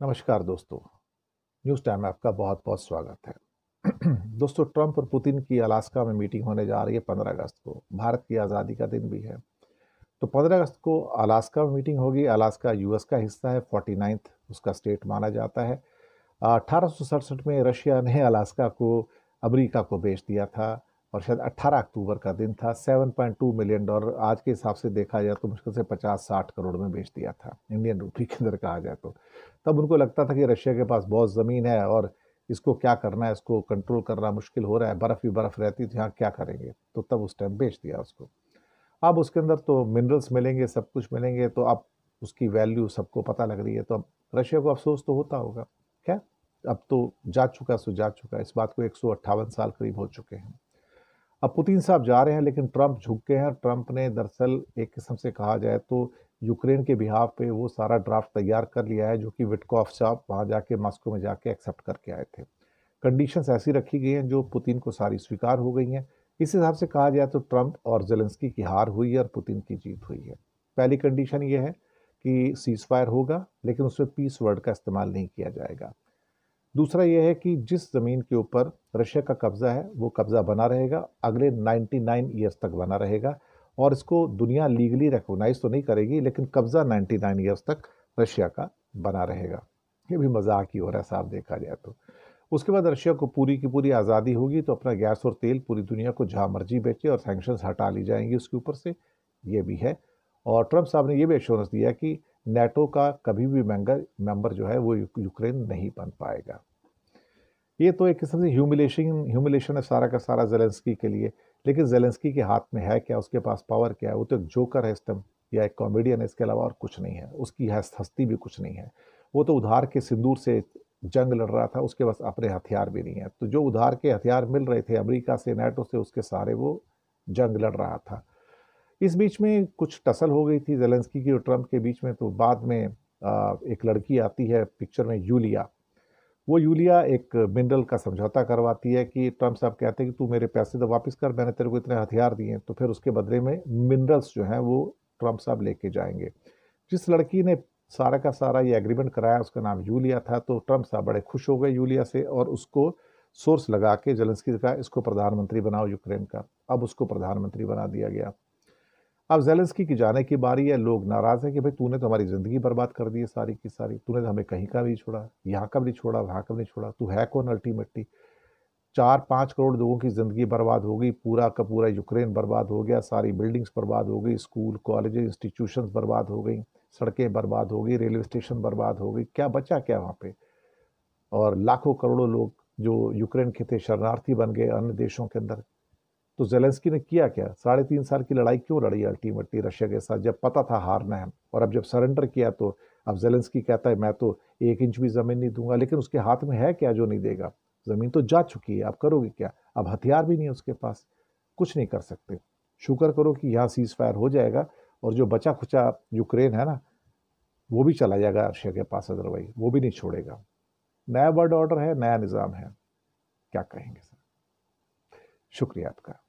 नमस्कार दोस्तों। News time में आपका बहुत बहुत स्वागत है। दोस्तों, ट्रंप और पुतिन की अलास्का में मीटिंग होने जा रही है 15 अगस्त को। भारत की आज़ादी का दिन भी है। तो 15 अगस्त को अलास्का में मीटिंग होगी। अलास्का यूएस का हिस्सा है, 49th उसका स्टेट माना जाता है। 1867 में रशिया ने अलास्का को अमेरिका को बेच दिया था और शायद 18 अक्टूबर का दिन था। 7.2 मिलियन डॉलर आज के हिसाब से देखा जाए तो मुश्किल से 50-60 करोड़ में बेच दिया था, इंडियन रूपी के अंदर कहा जाए तो। तब उनको लगता था कि रशिया के पास बहुत ज़मीन है और इसको क्या करना है, इसको कंट्रोल करना मुश्किल हो रहा है, बर्फ़ ही बर्फ़ रहती थी, यहाँ क्या करेंगे। तो तब उस टाइम बेच दिया उसको। अब उसके अंदर तो मिनरल्स मिलेंगे, सब कुछ मिलेंगे, तो अब उसकी वैल्यू सबको पता लग रही है। तो अब रशिया को अफसोस तो होता होगा। क्या, अब तो जा चुका सो जा चुका। इस बात को 158 साल करीब हो चुके हैं। अब पुतिन साहब जा रहे हैं, लेकिन ट्रंप झुक गए हैं। ट्रंप ने दरअसल एक किस्म से कहा जाए तो यूक्रेन के बिहाफ पे वो सारा ड्राफ्ट तैयार कर लिया है, जो कि विटकॉफ साहब वहाँ जाके मॉस्को में जाके एक्सेप्ट करके आए थे। कंडीशंस ऐसी रखी गई हैं जो पुतिन को सारी स्वीकार हो गई हैं। इस हिसाब से कहा जाए तो ट्रंप और जेलेंस्की की हार हुई है और पुतिन की जीत हुई है। पहली कंडीशन ये है कि सीज फायर होगा, लेकिन उसमें पीस वर्ड का इस्तेमाल नहीं किया जाएगा। दूसरा यह है कि जिस ज़मीन के ऊपर रशिया का कब्ज़ा है वो कब्ज़ा बना रहेगा, अगले 99 ईयर्स तक बना रहेगा। और इसको दुनिया लीगली रिकॉग्नाइज तो नहीं करेगी, लेकिन कब्ज़ा 99 ईयर्स तक रशिया का बना रहेगा। ये भी मजाक ही हो रहा है साहब, देखा जाए तो। उसके बाद रशिया को पूरी की पूरी आज़ादी होगी तो अपना गैस और तेल पूरी दुनिया को जहाँ मर्जी बेचे और सैंक्शंस हटा ली जाएंगी उसके ऊपर से। ये भी है। और ट्रंप साहब ने ये भी एश्योरेंस दिया कि नेटो का कभी भी मेंबर जो है वो यूक्रेन नहीं बन पाएगा। ये तो एक किस्म से ह्यूमिलेशन है सारा का सारा जेलेंस्की के लिए। लेकिन जेलेंस्की के हाथ में है क्या, उसके पास पावर क्या है? वो तो एक जोकर है इस टाइम, या एक कॉमेडियन है, इसके अलावा और कुछ नहीं है। उसकी हस्ती भी कुछ नहीं है। वो तो उधार के सिंदूर से जंग लड़ रहा था, उसके पास अपने हथियार भी नहीं है। तो जो उधार के हथियार मिल रहे थे अमेरिका से, नेटो से, उसके सहारे वो जंग लड़ रहा था। इस बीच में कुछ टसल हो गई थी जेलेंस्की की और ट्रंप के बीच में। तो बाद में एक लड़की आती है पिक्चर में, यूलिया। वो यूलिया एक मिनरल का समझौता करवाती है कि ट्रंप साहब कहते हैं कि तू मेरे पैसे तो वापस कर, मैंने तेरे को इतने हथियार दिए हैं। तो फिर उसके बदले में मिनरल्स जो हैं वो ट्रंप साहब लेके जाएंगे। जिस लड़की ने सारा का सारा ये एग्रीमेंट कराया उसका नाम यूलिया था। तो ट्रंप साहब बड़े खुश हो गए यूलिया से और उसको सोर्स लगा के जेलेंस्की का इसको प्रधानमंत्री बनाओ यूक्रेन का। अब उसको प्रधानमंत्री बना दिया गया। अब जेलेंस्की की जाने की बारी है। लोग नाराज हैं कि भाई तूने तो हमारी जिंदगी बर्बाद कर दी है सारी की सारी। तूने तो हमें कहीं का भी नहीं छोड़ा, यहाँ का भी नहीं छोड़ा, वहाँ का भी नहीं छोड़ा। तू है कौन अल्टीमेटली? 4-5 करोड़ लोगों की जिंदगी बर्बाद हो गई, पूरा का पूरा यूक्रेन बर्बाद हो गया, सारी बिल्डिंग्स बर्बाद हो गई, स्कूल कॉलेज इंस्टीट्यूशन बर्बाद हो गई, सड़कें बर्बाद हो गई, रेलवे स्टेशन बर्बाद हो गई। क्या बचा क्या वहाँ पे? और लाखों करोड़ों लोग जो यूक्रेन के थे शरणार्थी बन गए अन्य देशों के अंदर। तो जेलेंस्की ने किया क्या? 3.5 साल की लड़ाई क्यों लड़ी अल्टीमेटली रशिया के साथ, जब पता था हारना है? और अब जब सरेंडर किया तो अब जेलेंस्की कहता है मैं तो 1 इंच भी जमीन नहीं दूंगा। लेकिन उसके हाथ में है क्या जो नहीं देगा? जमीन तो जा चुकी है, अब करोगे क्या? अब हथियार भी नहीं है उसके पास, कुछ नहीं कर सकते। शुक्र करो कि यहाँ सीज फायर हो जाएगा और जो बचा खुचा यूक्रेन है ना, वो भी चला जाएगा रशिया के पास। अदरवाइज वो भी नहीं छोड़ेगा। नया वर्ल्ड ऑर्डर है, नया निज़ाम है, क्या कहेंगे सर। शुक्रिया आपका।